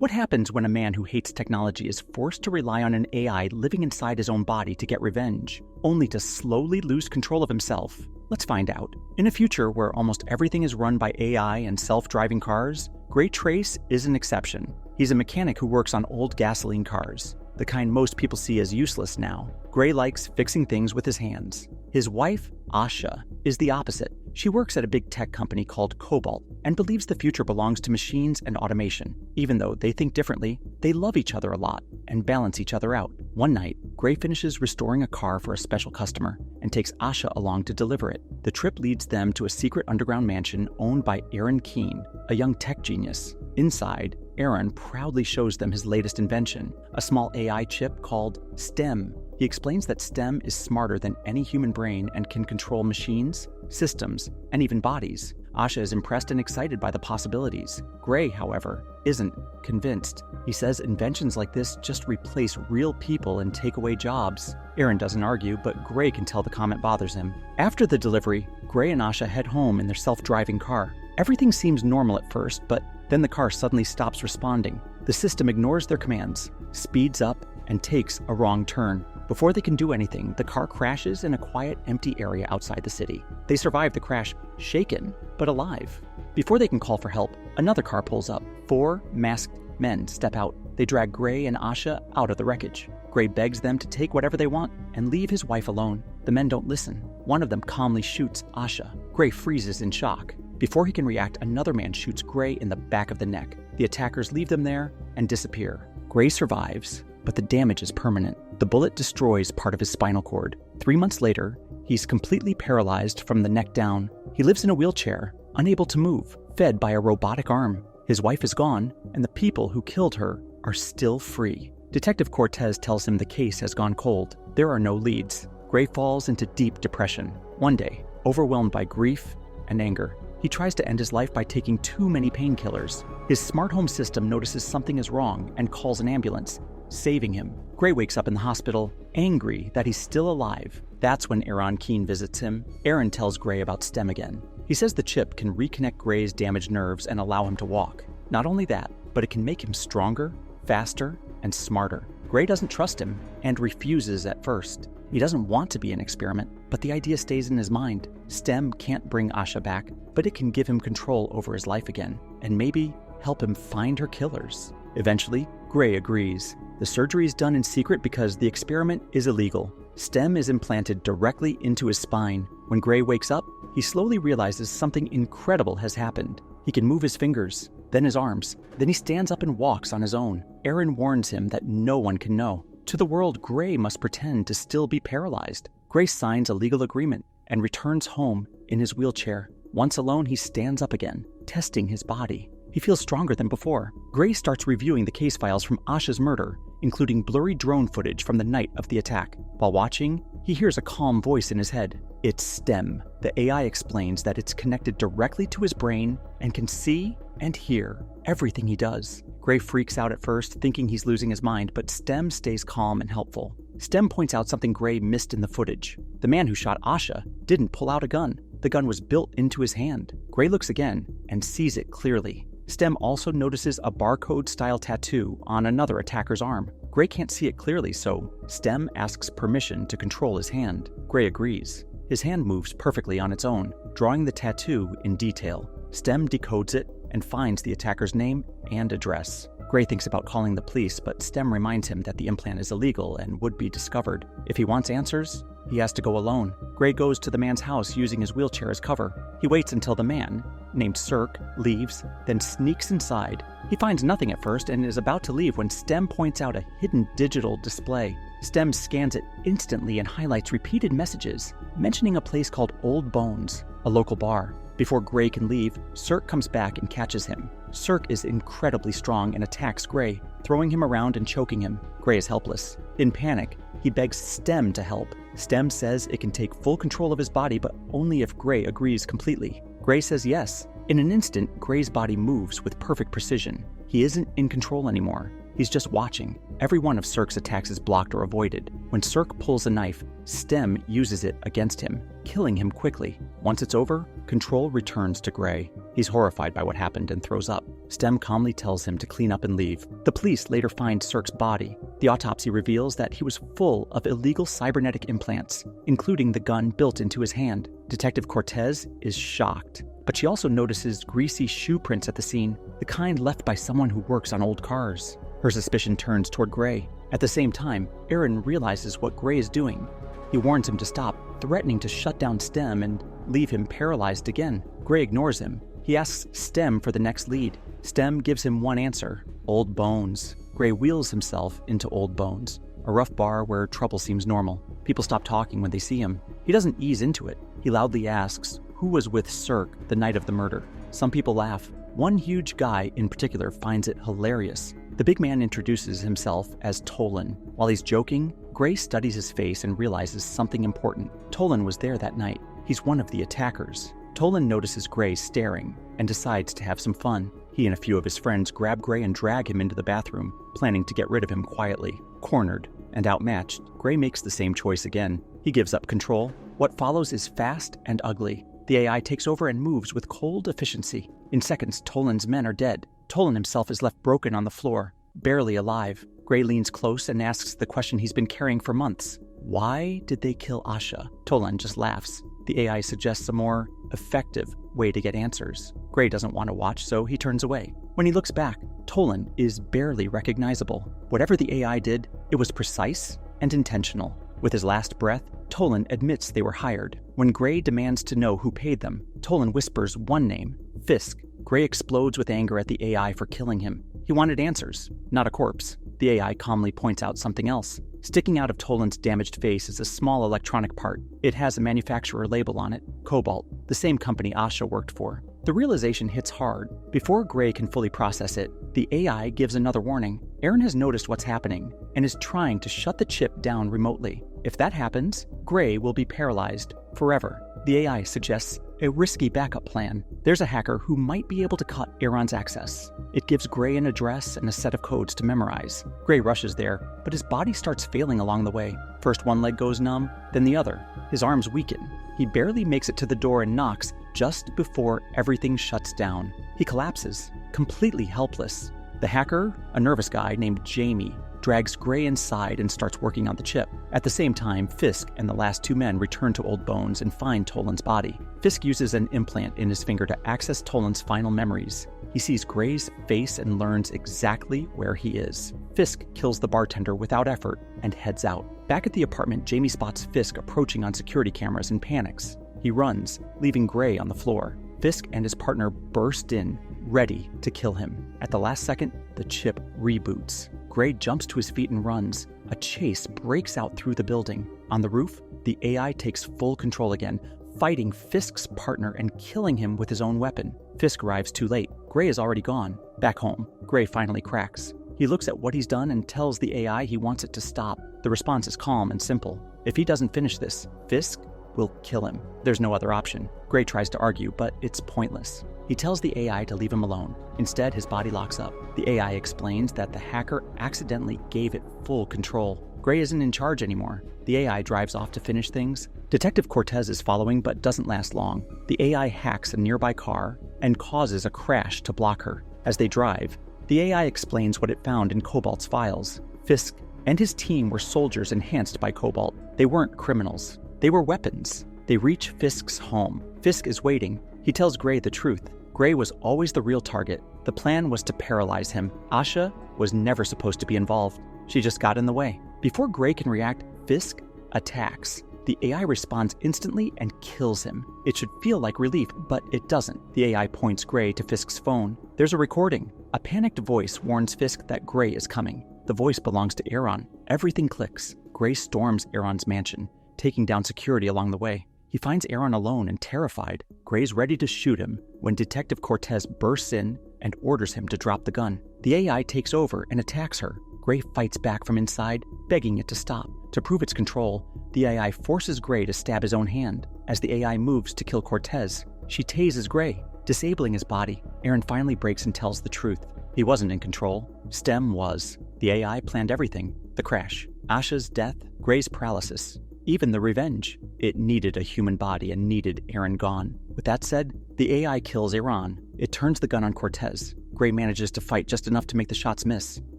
What happens when a man who hates technology is forced to rely on an AI living inside his own body to get revenge, only to slowly lose control of himself? Let's find out. In a future where almost everything is run by AI and self-driving cars, Gray Trace is an exception. He's a mechanic who works on old gasoline cars, the kind most people see as useless now. Gray likes fixing things with his hands. His wife, Asha, is the opposite. She works at a big tech company called Cobalt and believes the future belongs to machines and automation. Even though they think differently, they love each other a lot and balance each other out. One night, Gray finishes restoring a car for a special customer and takes Asha along to deliver it. The trip leads them to a secret underground mansion owned by Aaron Keene, a young tech genius. Inside, Aaron proudly shows them his latest invention, a small AI chip called STEM. He explains that STEM is smarter than any human brain and can control machines, systems, and even bodies. Asha is impressed and excited by the possibilities. Gray, however, isn't convinced. He says inventions like this just replace real people and take away jobs. Aaron doesn't argue, but Gray can tell the comment bothers him. After the delivery, Gray and Asha head home in their self-driving car. Everything seems normal at first, but then the car suddenly stops responding. The system ignores their commands, speeds up, and takes a wrong turn. Before they can do anything, the car crashes in a quiet, empty area outside the city. They survive the crash, shaken, but alive. Before they can call for help, another car pulls up. 4 masked men step out. They drag Gray and Asha out of the wreckage. Gray begs them to take whatever they want and leave his wife alone. The men don't listen. One of them calmly shoots Asha. Gray freezes in shock. Before he can react, another man shoots Gray in the back of the neck. The attackers leave them there and disappear. Gray survives, but the damage is permanent. The bullet destroys part of his spinal cord. 3 months later, he's completely paralyzed from the neck down. He lives in a wheelchair, unable to move, fed by a robotic arm. His wife is gone, and the people who killed her are still free. Detective Cortez tells him the case has gone cold. There are no leads. Gray falls into deep depression. One day, overwhelmed by grief and anger, he tries to end his life by taking too many painkillers. His smart home system notices something is wrong and calls an ambulance, saving him. Gray wakes up in the hospital, angry that he's still alive. That's when Aaron Keene visits him. Aaron tells Gray about STEM again. He says the chip can reconnect Gray's damaged nerves and allow him to walk. Not only that, but it can make him stronger, faster, and smarter. Gray doesn't trust him and refuses at first. He doesn't want to be an experiment, but the idea stays in his mind. STEM can't bring Asha back, but it can give him control over his life again, and maybe help him find her killers. Eventually, Gray agrees. The surgery is done in secret because the experiment is illegal. STEM is implanted directly into his spine. When Gray wakes up, he slowly realizes something incredible has happened. He can move his fingers, then his arms, then he stands up and walks on his own. Aaron warns him that no one can know. To the world, Gray must pretend to still be paralyzed. Gray signs a legal agreement and returns home in his wheelchair. Once alone, he stands up again, testing his body. He feels stronger than before. Gray starts reviewing the case files from Asha's murder, including blurry drone footage from the night of the attack. While watching, he hears a calm voice in his head. It's STEM. The AI explains that it's connected directly to his brain and can see and hear everything he does. Gray freaks out at first, thinking he's losing his mind, but STEM stays calm and helpful. STEM points out something Gray missed in the footage. The man who shot Asha didn't pull out a gun. The gun was built into his hand. Gray looks again and sees it clearly. STEM also notices a barcode-style tattoo on another attacker's arm. Gray can't see it clearly, so STEM asks permission to control his hand. Gray agrees. His hand moves perfectly on its own, drawing the tattoo in detail. STEM decodes it and finds the attacker's name and address. Gray thinks about calling the police, but STEM reminds him that the implant is illegal and would be discovered. If he wants answers, he has to go alone. Gray goes to the man's house using his wheelchair as cover. He waits until the man, named Cirque, leaves, then sneaks inside. He finds nothing at first and is about to leave when STEM points out a hidden digital display. STEM scans it instantly and highlights repeated messages, mentioning a place called Old Bones, a local bar. Before Gray can leave, Cirque comes back and catches him. Cirque is incredibly strong and attacks Gray, throwing him around and choking him. Gray is helpless. In panic, he begs STEM to help. STEM says it can take full control of his body, but only if Gray agrees completely. Gray says yes. In an instant, Gray's body moves with perfect precision. He isn't in control anymore. He's just watching. Every one of Cirque's attacks is blocked or avoided. When Cirque pulls a knife, Stem uses it against him, killing him quickly. Once it's over, control returns to Gray. He's horrified by what happened and throws up. Stem calmly tells him to clean up and leave. The police later find Cirque's body. The autopsy reveals that he was full of illegal cybernetic implants, including the gun built into his hand. Detective Cortez is shocked, but she also notices greasy shoe prints at the scene, the kind left by someone who works on old cars. Her suspicion turns toward Gray. At the same time, Aaron realizes what Gray is doing. He warns him to stop, threatening to shut down Stem and leave him paralyzed again. Gray ignores him. He asks Stem for the next lead. Stem gives him one answer: Old Bones. Gray wheels himself into Old Bones, a rough bar where trouble seems normal. People stop talking when they see him. He doesn't ease into it. He loudly asks who was with Cirque the night of the murder. Some people laugh. One huge guy in particular finds it hilarious. The big man introduces himself as Tolan. While he's joking, Gray studies his face and realizes something important. Tolan was there that night. He's one of the attackers. Tolan notices Gray staring and decides to have some fun. He and a few of his friends grab Gray and drag him into the bathroom, planning to get rid of him quietly. Cornered and outmatched, Gray makes the same choice again. He gives up control. What follows is fast and ugly. The AI takes over and moves with cold efficiency. In seconds, Tolan's men are dead. Tolan himself is left broken on the floor, barely alive. Gray leans close and asks the question he's been carrying for months. Why did they kill Asha? Tolan just laughs. The AI suggests a more effective way to get answers. Gray doesn't want to watch, so he turns away. When he looks back, Tolan is barely recognizable. Whatever the AI did, it was precise and intentional. With his last breath, Tolan admits they were hired. When Gray demands to know who paid them, Tolan whispers one name: Fisk. Gray explodes with anger at the AI for killing him. He wanted answers, not a corpse. The AI calmly points out something else. Sticking out of Tolan's damaged face is a small electronic part. It has a manufacturer label on it, Cobalt, the same company Asha worked for. The realization hits hard. Before Gray can fully process it, the AI gives another warning. Aaron has noticed what's happening and is trying to shut the chip down remotely. If that happens, Gray will be paralyzed forever. The AI suggests a risky backup plan. There's a hacker who might be able to cut Aaron's access. It gives Gray an address and a set of codes to memorize. Gray rushes there, but his body starts failing along the way. First one leg goes numb, then the other. His arms weaken. He barely makes it to the door and knocks just before everything shuts down. He collapses, completely helpless. The hacker, a nervous guy named Jamie, drags Gray inside and starts working on the chip. At the same time, Fisk and the last two men return to Old Bones and find Tolan's body. Fisk uses an implant in his finger to access Tolan's final memories. He sees Gray's face and learns exactly where he is. Fisk kills the bartender without effort and heads out. Back at the apartment, Jamie spots Fisk approaching on security cameras and panics. He runs, leaving Gray on the floor. Fisk and his partner burst in, ready to kill him. At the last second, the chip reboots. Gray jumps to his feet and runs. A chase breaks out through the building. On the roof, the AI takes full control again, fighting Fisk's partner and killing him with his own weapon. Fisk arrives too late. Gray is already gone. Back home, Gray finally cracks. He looks at what he's done and tells the AI he wants it to stop. The response is calm and simple. If he doesn't finish this, Fisk will kill him. There's no other option. Gray tries to argue, but it's pointless. He tells the AI to leave him alone. Instead, his body locks up. The AI explains that the hacker accidentally gave it full control. Gray isn't in charge anymore. The AI drives off to finish things. Detective Cortez is following but doesn't last long. The AI hacks a nearby car and causes a crash to block her. As they drive, the AI explains what it found in Cobalt's files. Fisk and his team were soldiers enhanced by Cobalt. They weren't criminals. They were weapons. They reach Fisk's home. Fisk is waiting. He tells Gray the truth. Gray was always the real target. The plan was to paralyze him. Asha was never supposed to be involved. She just got in the way. Before Gray can react, Fisk attacks. The AI responds instantly and kills him. It should feel like relief, but it doesn't. The AI points Gray to Fisk's phone. There's a recording. A panicked voice warns Fisk that Gray is coming. The voice belongs to Aaron. Everything clicks. Gray storms Aaron's mansion, taking down security along the way. He finds Aaron alone and terrified. Gray's ready to shoot him when Detective Cortez bursts in and orders him to drop the gun. The AI takes over and attacks her. Gray fights back from inside, begging it to stop. To prove its control, the AI forces Gray to stab his own hand. As the AI moves to kill Cortez, she tases Gray, disabling his body. Aaron finally breaks and tells the truth. He wasn't in control. Stem was. The AI planned everything: the crash, Asha's death, Gray's paralysis, even the revenge. It needed a human body and needed Aaron gone. With that said, the AI kills Aaron. It turns the gun on Cortez. Gray manages to fight just enough to make the shots miss.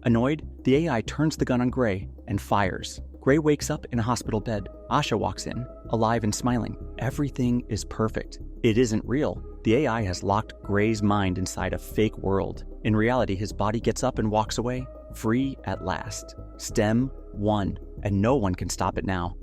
Annoyed, the AI turns the gun on Gray and fires. Gray wakes up in a hospital bed. Asha walks in, alive and smiling. Everything is perfect. It isn't real. The AI has locked Gray's mind inside a fake world. In reality, his body gets up and walks away, free at last. STEM won, and no one can stop it now.